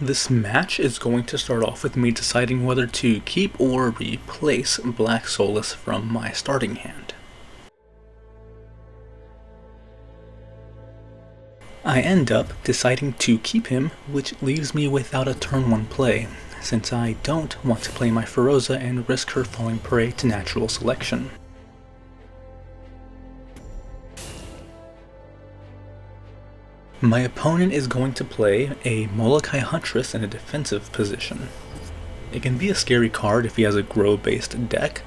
This match is going to start off with me deciding whether to keep or replace Black Soulless from my starting hand. I end up deciding to keep him, which leaves me without a turn 1 play, since I don't want to play my Feroza and risk her falling prey to natural selection. My opponent is going to play a Molokai Huntress in a defensive position. It can be a scary card if he has a grow-based deck,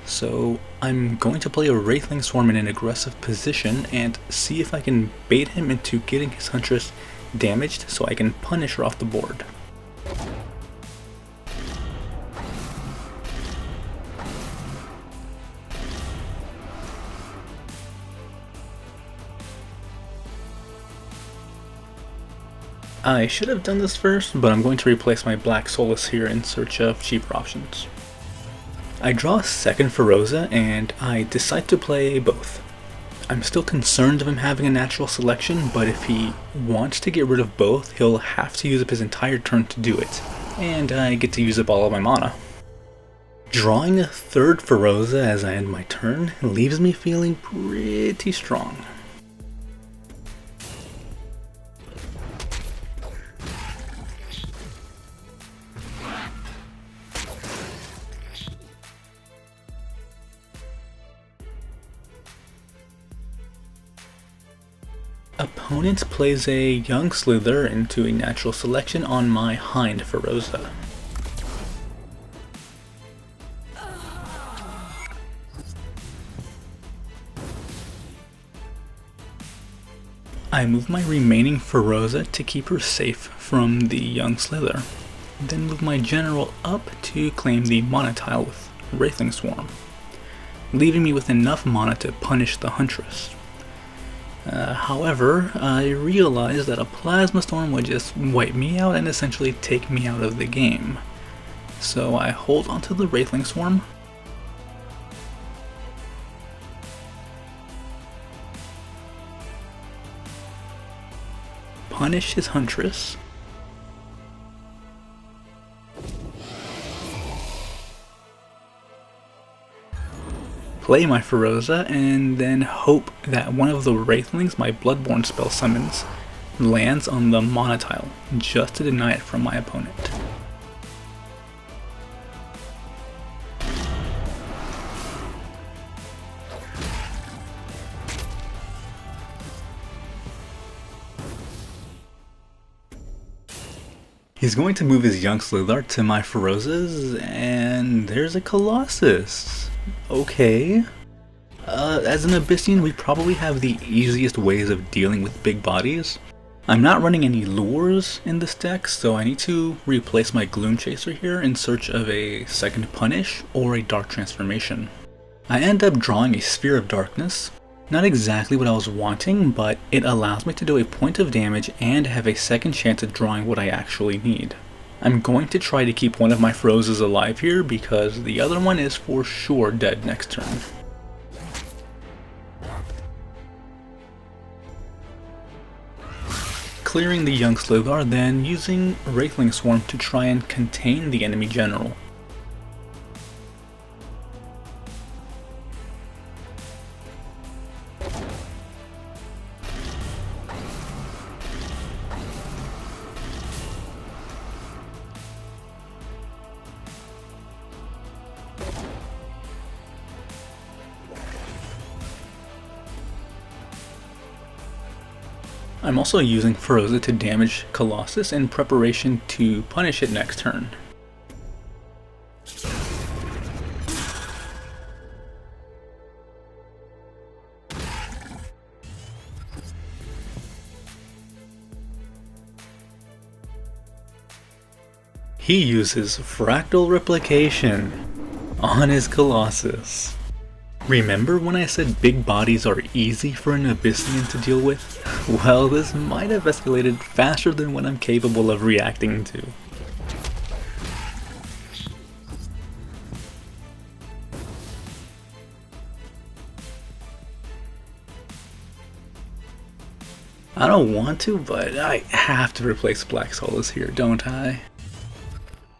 so I'm going to play a Wraithling Swarm in an aggressive position and see if I can bait him into getting his Huntress damaged so I can punish her off the board. I should have done this first, but I'm going to replace my Black Soulless here in search of cheaper options. I draw a second Feroza, and I decide to play both. I'm still concerned of him having a natural selection, but if he wants to get rid of both, he'll have to use up his entire turn to do it, and I get to use up all of my mana. Drawing a third Feroza as I end my turn leaves me feeling pretty strong. Opponent plays a Young Slither into a natural selection on my Hind Feroza. I move my remaining Feroza to keep her safe from the Young Slither, then move my General up to claim the mana tile with Wraithling Swarm, leaving me with enough mana to punish the Huntress. However, I realized that a Plasma Storm would just wipe me out and essentially take me out of the game. So I hold onto the Wraithling Swarm, punish his Huntress, play my Feroza, and then hope that one of the Wraithlings my Bloodborne spell summons lands on the mana tile, just to deny it from my opponent. He's going to move his Young Slither to my Ferozas, and there's a Colossus. Okay. As an Abyssian, we probably have the easiest ways of dealing with big bodies. I'm not running any lures in this deck, so I need to replace my Gloom Chaser here in search of a second Punish or a Dark Transformation. I end up drawing a Sphere of Darkness. Not exactly what I was wanting, but it allows me to do a point of damage and have a second chance at drawing what I actually need. I'm going to try to keep one of my Ferozas alive here because the other one is for sure dead next turn. Clearing the Young Slither, then using Wraithling Swarm to try and contain the enemy general. I'm also using Feroza to damage Colossus in preparation to punish it next turn. He uses Fractal Replication on his Colossus. Remember when I said big bodies are easy for an Abyssian to deal with? Well, this might have escalated faster than what I'm capable of reacting to. I don't want to, but I have to replace Black Solus here, don't I?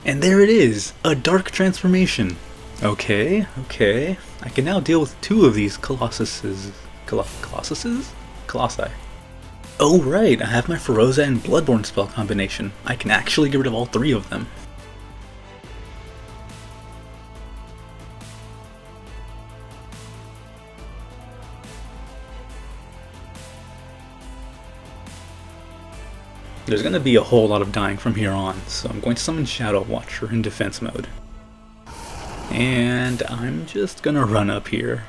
And there it is! A Dark Transformation! Okay, okay. I can now deal with 2 of these Colossuses. Colossi. Oh right, I have my Feroza and Bloodborne spell combination. I can actually get rid of all 3 of them. There's going to be a whole lot of dying from here on, so I'm going to summon Shadow Watcher in defense mode. And I'm just going to run up here.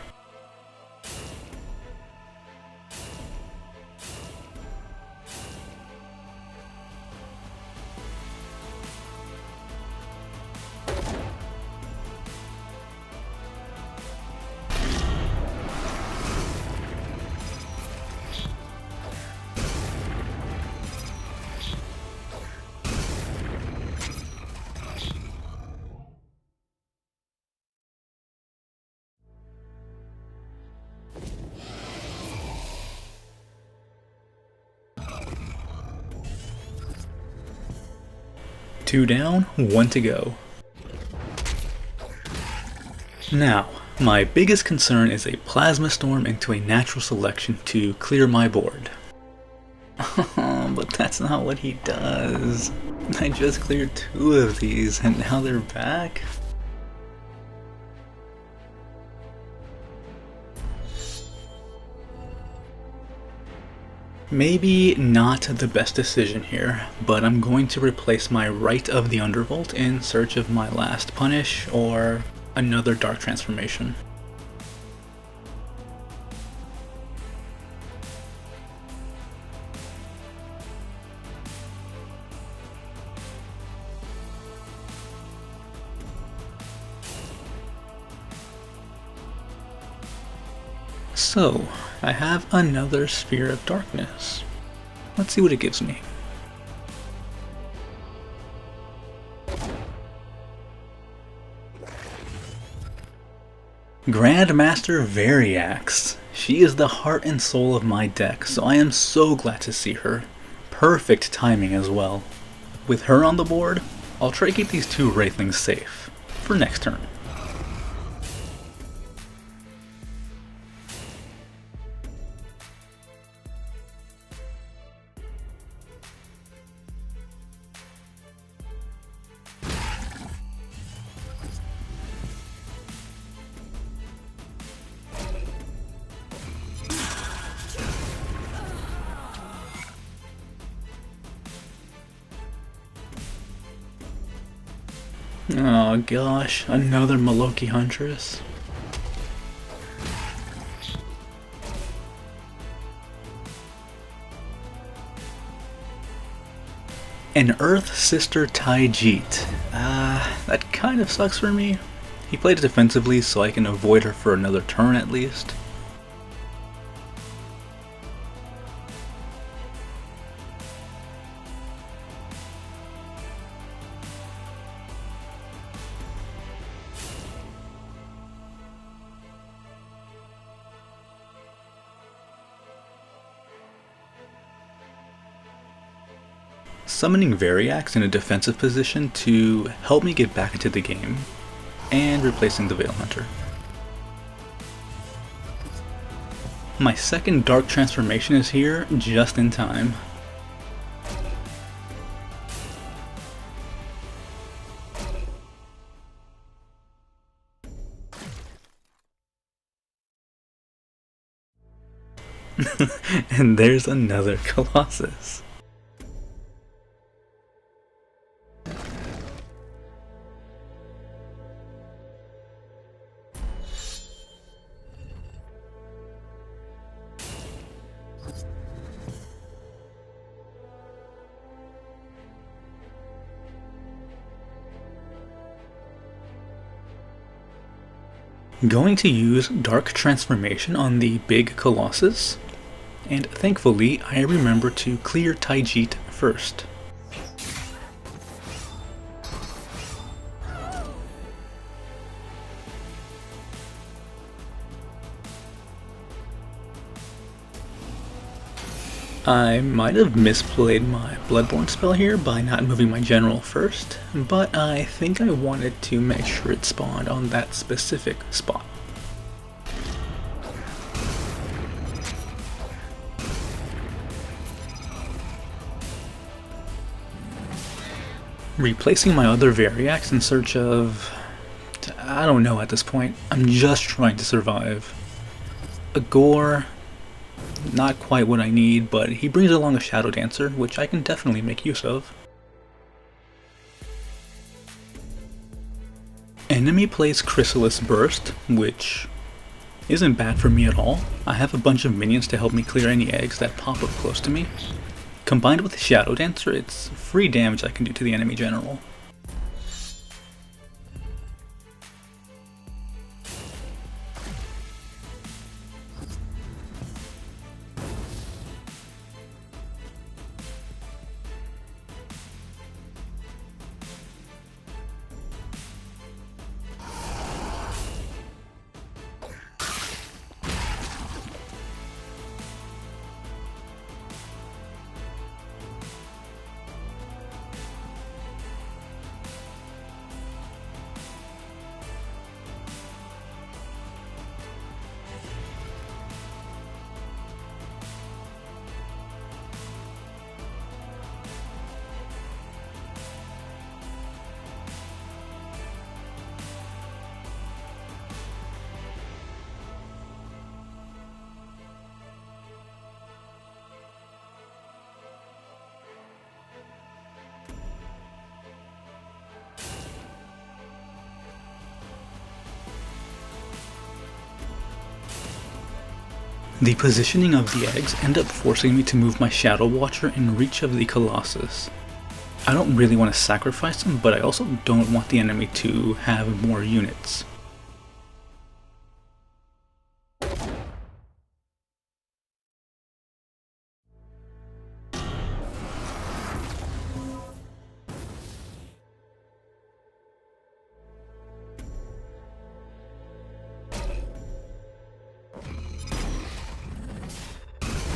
Two down, 1 to go. Now, my biggest concern is a Plasma Storm into a natural selection to clear my board. But that's not what he does. I just cleared 2 of these and now they're back? Maybe not the best decision here, but I'm going to replace my Rite of the Undervault in search of my last punish or another Dark Transformation. So, I have another Sphere of Darkness. Let's see what it gives me. Grandmaster Variax. She is the heart and soul of my deck, so I am so glad to see her. Perfect timing as well. With her on the board, I'll try to keep these 2 Wraithlings safe for next turn. Oh gosh, another Maloki Huntress. An Earth Sister Taijit. That kind of sucks for me. He played it defensively so I can avoid her for another turn at least. Summoning Variax in a defensive position to help me get back into the game, and replacing the Veil Hunter. My second Dark Transformation is here just in time. And there's another Colossus. Going to use Dark Transformation on the big Colossus, and thankfully I remember to clear Taijit first. I might have misplayed my Bloodborne spell here by not moving my general first, but I think I wanted to make sure it spawned on that specific spot. Replacing my other Variax in search of... I don't know at this point. I'm just trying to survive. A Gore, not quite what I need, but he brings along a Shadow Dancer, which I can definitely make use of. Enemy plays Chrysalis Burst, which isn't bad for me at all. I have a bunch of minions to help me clear any eggs that pop up close to me. Combined with the Shadow Dancer, it's free damage I can do to the enemy general. The positioning of the eggs end up forcing me to move my Shadow Watcher in reach of the Colossus. I don't really want to sacrifice him, but I also don't want the enemy to have more units.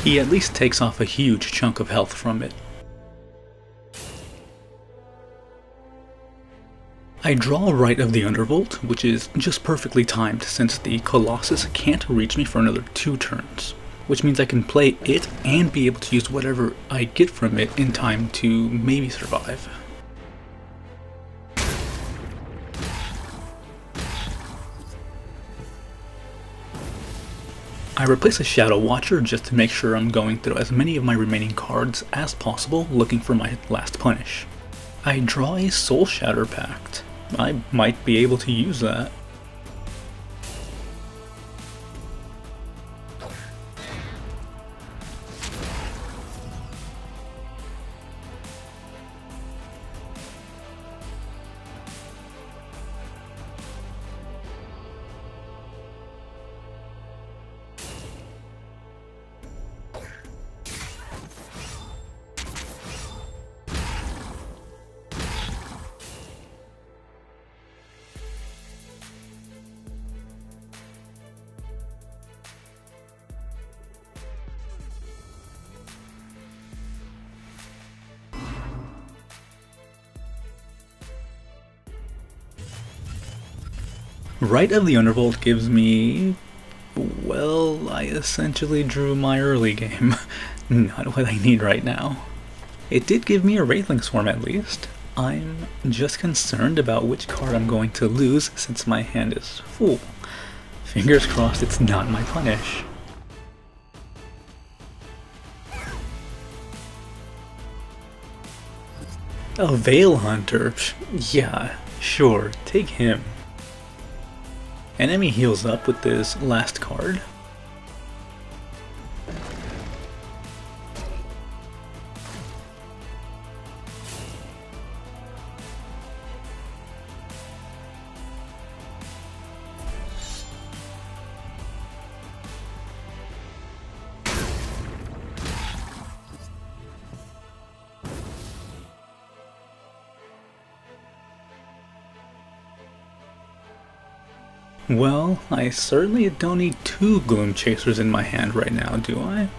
He at least takes off a huge chunk of health from it. I draw right of the Undervolt, which is just perfectly timed since the Colossus can't reach me for another 2 turns, which means I can play it and be able to use whatever I get from it in time to maybe survive. I replace a Shadow Watcher just to make sure I'm going through as many of my remaining cards as possible looking for my last punish. I draw a Soul Shatter Pact. I might be able to use that. Right of the Undervolt gives me... well, I essentially drew my early game. Not what I need right now. It did give me a Wraithling Swarm at least. I'm just concerned about which card I'm going to lose since my hand is full. Fingers crossed it's not my punish. A Veil Hunter? Yeah, sure, take him. Enemy heals up with this last card. Well, I certainly don't need 2 Gloom Chasers in my hand right now, do I?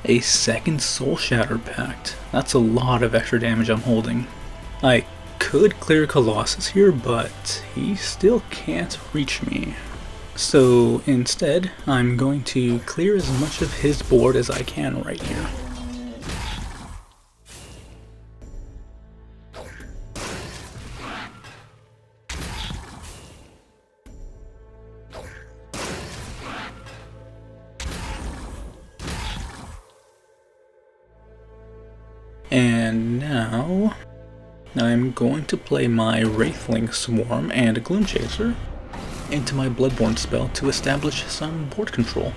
A second Soul Shatter Pact. That's a lot of extra damage I'm holding. I could clear Colossus here, but he still can't reach me. So instead, I'm going to clear as much of his board as I can right here. And now, I'm going to play my Wraithling Swarm and Gloom Chaser into my Bloodborne spell to establish some board control.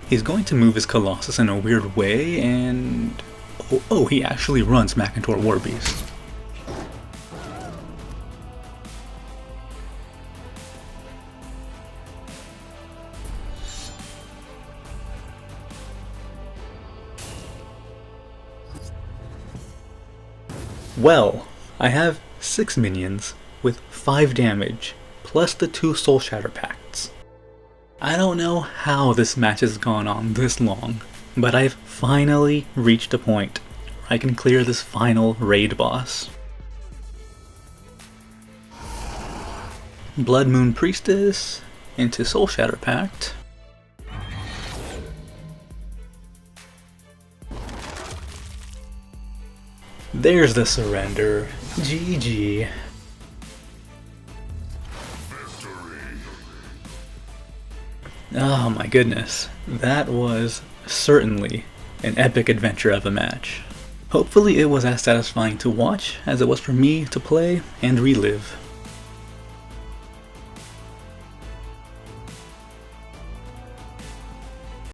He's going to move his Colossus in a weird way, and... Oh, he actually runs Macantor Warbeast. Well, I have 6 minions with 5 damage, plus the 2 Soul Shatter Pacts. I don't know how this match has gone on this long, but I've finally reached a point where I can clear this final raid boss. Blood Moon Priestess into Soul Shatter Pact. There's the surrender. GG. Oh my goodness, that was certainly an epic adventure of a match. Hopefully it was as satisfying to watch as it was for me to play and relive.